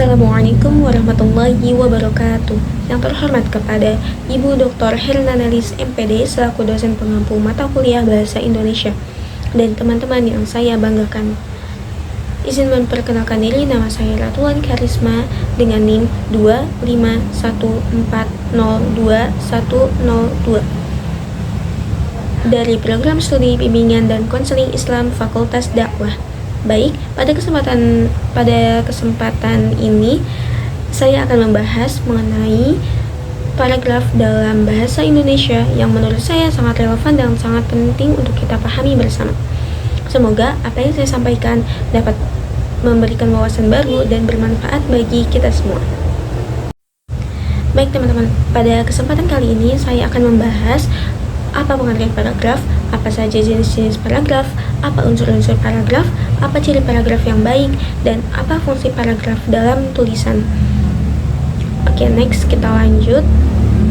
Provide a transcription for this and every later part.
Assalamualaikum warahmatullahi wabarakatuh. Yang terhormat kepada Ibu Dr. Hernalis MPD selaku dosen pengampu mata kuliah Bahasa Indonesia dan teman-teman yang saya banggakan. Izin memperkenalkan diri, nama saya Ratulan Karisma dengan NIM 251402102 dari Program Studi Bimbingan dan Konseling Islam Fakultas Dakwah. Baik, pada kesempatan ini saya akan membahas mengenai paragraf dalam bahasa Indonesia yang menurut saya sangat relevan dan sangat penting untuk kita pahami bersama. Semoga apa yang saya sampaikan dapat memberikan wawasan baru dan bermanfaat bagi kita semua. Baik teman-teman, pada kesempatan kali ini saya akan membahas apa pengertian paragraf, apa saja jenis-jenis paragraf, apa unsur-unsur paragraf, apa ciri paragraf yang baik, dan apa fungsi paragraf dalam tulisan. Oke, next kita lanjut.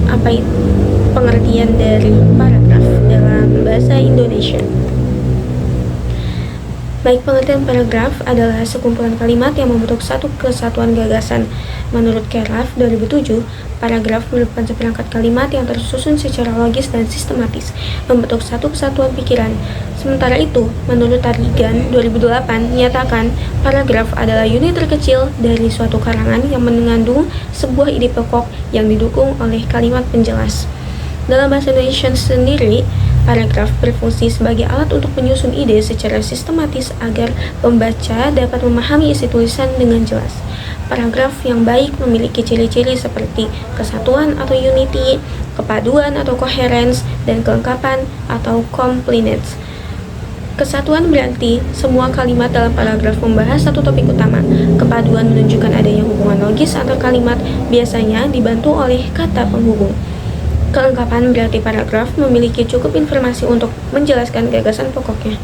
Apa itu pengertian dari paragraf dalam bahasa Indonesia? Baik, pengertian paragraf adalah sekumpulan kalimat yang membentuk satu kesatuan gagasan. Menurut Keraf 2007, paragraf merupakan seperangkat kalimat yang tersusun secara logis dan sistematis, membentuk satu kesatuan pikiran. Sementara itu, menurut Tarigan 2008, menyatakan paragraf adalah unit terkecil dari suatu karangan yang mengandung sebuah ide pokok yang didukung oleh kalimat penjelas. Dalam bahasa Indonesia sendiri, paragraf berfungsi sebagai alat untuk menyusun ide secara sistematis agar pembaca dapat memahami isi tulisan dengan jelas. Paragraf yang baik memiliki ciri-ciri seperti kesatuan atau unity, kepaduan atau coherence, dan kelengkapan atau completeness. Kesatuan berarti semua kalimat dalam paragraf membahas satu topik utama. Kepaduan menunjukkan adanya hubungan logis antar kalimat, biasanya dibantu oleh kata penghubung. Kelengkapan berarti paragraf memiliki cukup informasi untuk menjelaskan gagasan pokoknya.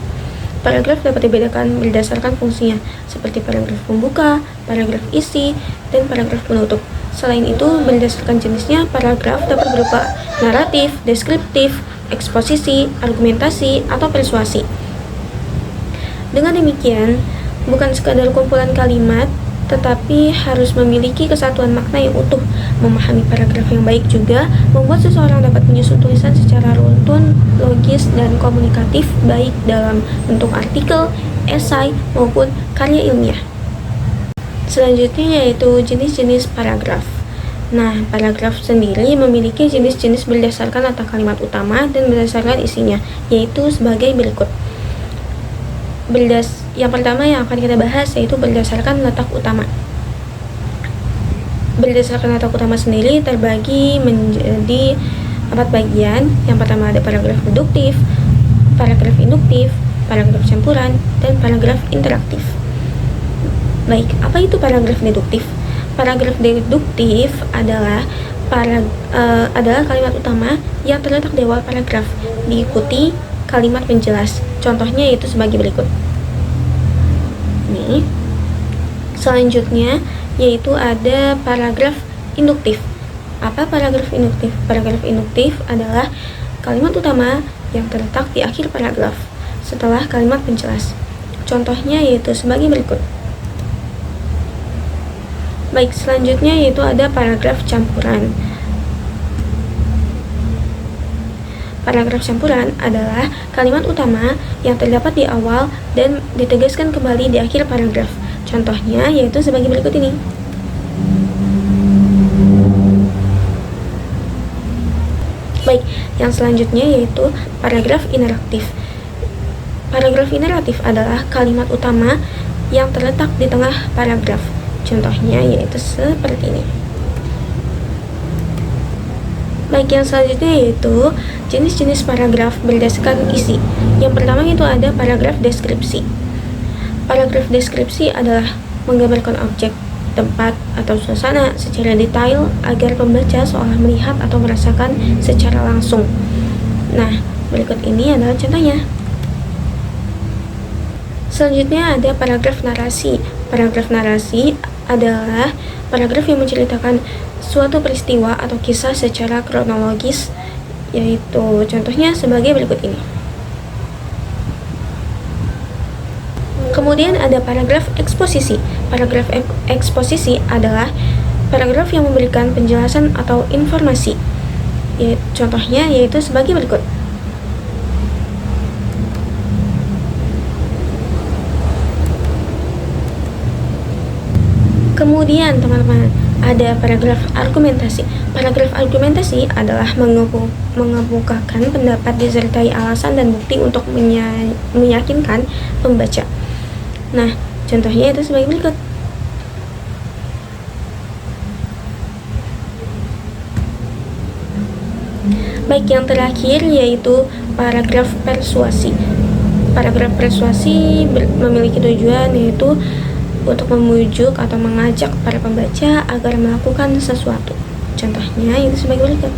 Paragraf dapat dibedakan berdasarkan fungsinya, seperti paragraf pembuka, paragraf isi, dan paragraf penutup. Selain itu, berdasarkan jenisnya, paragraf dapat berupa naratif, deskriptif, eksposisi, argumentasi, atau persuasi. Dengan demikian, bukan sekadar kumpulan kalimat, tetapi harus memiliki kesatuan makna yang utuh. Memahami paragraf yang baik juga membuat seseorang dapat menyusun tulisan secara runtun, logis, dan komunikatif, baik dalam bentuk artikel, esai, maupun karya ilmiah. Selanjutnya yaitu jenis-jenis paragraf. Nah, paragraf sendiri memiliki jenis-jenis berdasarkan letak kalimat utama dan berdasarkan isinya, yaitu sebagai berikut. Yang pertama yang akan kita bahas yaitu berdasarkan letak utama. Berdasarkan letak utama sendiri terbagi menjadi 4 bagian. Yang pertama ada paragraf deduktif, paragraf induktif, paragraf campuran, dan paragraf interaktif. Baik, apa itu paragraf deduktif? Paragraf deduktif adalah kalimat utama yang terletak di awal paragraf, diikuti kalimat penjelas. Contohnya yaitu sebagai berikut. Nih. Selanjutnya yaitu ada paragraf induktif. Apa paragraf induktif? Paragraf induktif adalah kalimat utama yang terletak di akhir paragraf setelah kalimat penjelas. Contohnya yaitu sebagai berikut. Baik, selanjutnya yaitu ada paragraf campuran. Paragraf campuran adalah kalimat utama yang terdapat di awal dan ditegaskan kembali di akhir paragraf. Contohnya yaitu sebagai berikut ini. Baik, yang selanjutnya yaitu paragraf interaktif. Paragraf interaktif adalah kalimat utama yang terletak di tengah paragraf. Contohnya yaitu seperti ini. Baik, yang selanjutnya yaitu jenis-jenis paragraf berdasarkan isi. Yang pertama itu ada paragraf deskripsi. Paragraf deskripsi adalah menggambarkan objek, tempat, atau suasana secara detail agar pembaca seolah melihat atau merasakan secara langsung. Nah, berikut ini adalah contohnya. Selanjutnya ada paragraf narasi. Paragraf narasi adalah paragraf yang menceritakan suatu peristiwa atau kisah secara kronologis, yaitu contohnya sebagai berikut ini. Kemudian ada paragraf eksposisi. Paragraf eksposisi adalah paragraf yang memberikan penjelasan atau informasi. Contohnya yaitu sebagai berikut. Kemudian teman-teman, ada paragraf argumentasi. Paragraf argumentasi adalah mengemukakan pendapat disertai alasan dan bukti untuk meyakinkan pembaca. Nah, contohnya itu sebagai berikut. Baik, yang terakhir yaitu paragraf persuasi. Paragraf persuasi memiliki tujuan yaitu untuk memujuk atau mengajak para pembaca agar melakukan sesuatu. Contohnya itu sebagai berikut.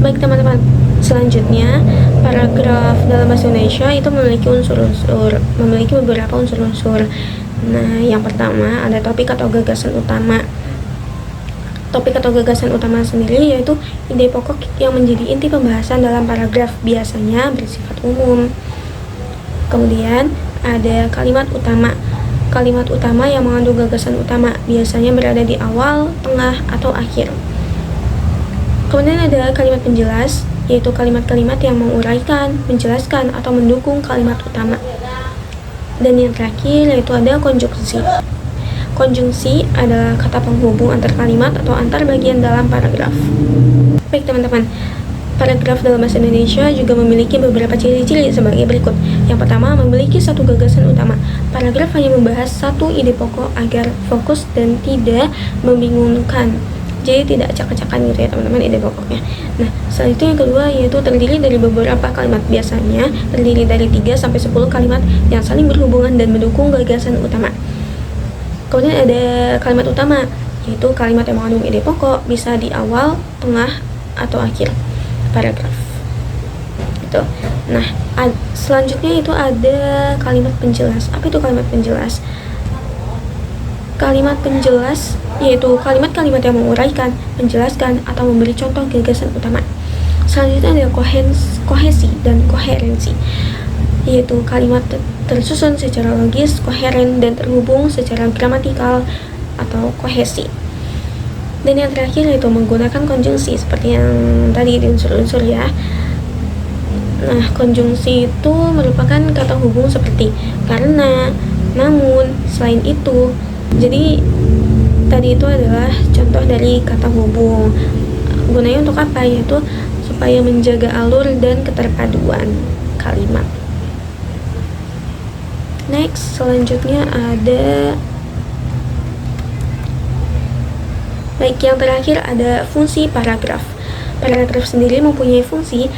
Baik teman-teman, selanjutnya paragraf dalam bahasa Indonesia itu memiliki beberapa unsur-unsur. Nah, yang pertama ada topik atau gagasan utama. Topik atau gagasan utama sendiri yaitu ide pokok yang menjadi inti pembahasan dalam paragraf, biasanya bersifat umum. Kemudian ada kalimat utama. Kalimat utama yang mengandung gagasan utama biasanya berada di awal, tengah, atau akhir. Kemudian ada kalimat penjelas, yaitu kalimat-kalimat yang menguraikan, menjelaskan, atau mendukung kalimat utama. Dan yang terakhir yaitu ada konjungsi. Konjungsi adalah kata penghubung antar kalimat atau antar bagian dalam paragraf. Baik teman-teman, paragraf dalam bahasa Indonesia juga memiliki beberapa ciri-ciri sebagai berikut. Yang pertama, memiliki satu gagasan utama. Paragraf hanya membahas satu ide pokok agar fokus dan tidak membingungkan. Jadi tidak acak-acakan gitu ya teman-teman ide pokoknya. Nah, selanjutnya yang kedua yaitu terdiri dari beberapa kalimat. Biasanya terdiri dari 3-10 kalimat yang saling berhubungan dan mendukung gagasan utama. Kemudian ada kalimat utama, yaitu kalimat yang mengandung ide pokok, bisa di awal, tengah, atau akhir paragraf. Itu. Nah, selanjutnya itu ada kalimat penjelas. Apa itu kalimat penjelas? Kalimat penjelas yaitu kalimat-kalimat yang menguraikan, menjelaskan, atau memberi contoh gagasan utama. Selanjutnya ada kohesi dan koherensi, yaitu kalimat tersusun secara logis, koheren, dan terhubung secara gramatikal atau kohesi. Dan yang terakhir yaitu menggunakan konjungsi seperti yang tadi di unsur-unsur ya. Nah, konjungsi itu merupakan kata hubung seperti karena, namun, selain itu. Jadi tadi itu adalah contoh dari kata hubung. Gunanya untuk apa? Yaitu supaya menjaga alur dan keterpaduan kalimat. Next, selanjutnya ada yang terakhir ada fungsi paragraf. Paragraf sendiri mempunyai fungsi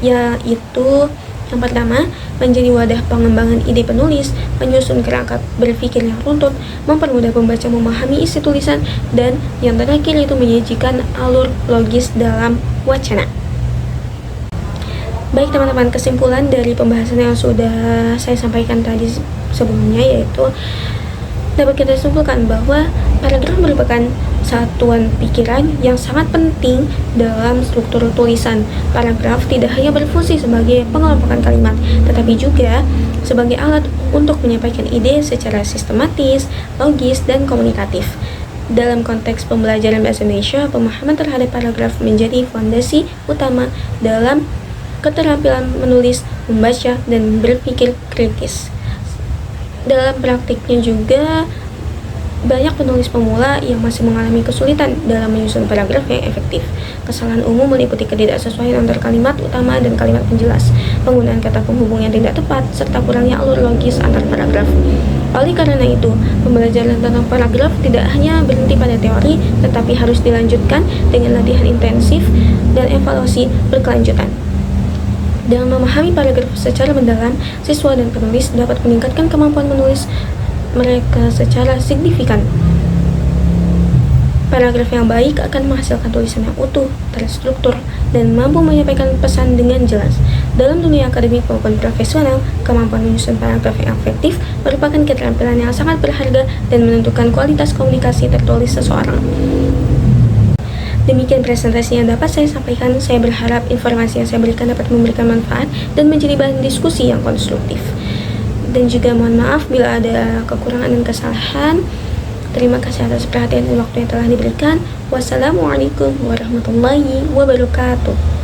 yaitu yang pertama, menjadi wadah pengembangan ide penulis, menyusun kerangka berpikir yang runtut, mempermudah pembaca memahami isi tulisan, dan yang terakhir itu menyajikan alur logis dalam wacana. Baik teman-teman, kesimpulan dari pembahasan yang sudah saya sampaikan tadi sebelumnya yaitu dapat kita simpulkan bahwa paragraf merupakan satuan pikiran yang sangat penting dalam struktur tulisan. Paragraf tidak hanya berfungsi sebagai pengelompokan kalimat, tetapi juga sebagai alat untuk menyampaikan ide secara sistematis, logis, dan komunikatif. Dalam konteks pembelajaran bahasa Indonesia, pemahaman terhadap paragraf menjadi fondasi utama dalam keterampilan menulis, membaca, dan berpikir kritis. Dalam praktiknya juga banyak penulis pemula yang masih mengalami kesulitan dalam menyusun paragraf yang efektif. Kesalahan umum meliputi ketidaksesuaian antar kalimat utama dan kalimat penjelas, penggunaan kata penghubung yang tidak tepat, serta kurangnya alur logis antar paragraf. Oleh karena itu, pembelajaran tentang paragraf tidak hanya berhenti pada teori, tetapi harus dilanjutkan dengan latihan intensif dan evaluasi berkelanjutan. Dengan memahami paragraf secara mendalam, siswa dan penulis dapat meningkatkan kemampuan menulis mereka secara signifikan. Paragraf yang baik akan menghasilkan tulisan yang utuh, terstruktur, dan mampu menyampaikan pesan dengan jelas. Dalam dunia akademik maupun profesional, kemampuan menyusun paragraf yang efektif merupakan keterampilan yang sangat berharga dan menentukan kualitas komunikasi tertulis seseorang. Demikian presentasi yang dapat saya sampaikan. Saya berharap informasi yang saya berikan dapat memberikan manfaat dan menjadi bahan diskusi yang konstruktif. Dan juga mohon maaf bila ada kekurangan dan kesalahan. Terima kasih atas perhatian dan waktu yang telah diberikan. Wassalamualaikum warahmatullahi wabarakatuh.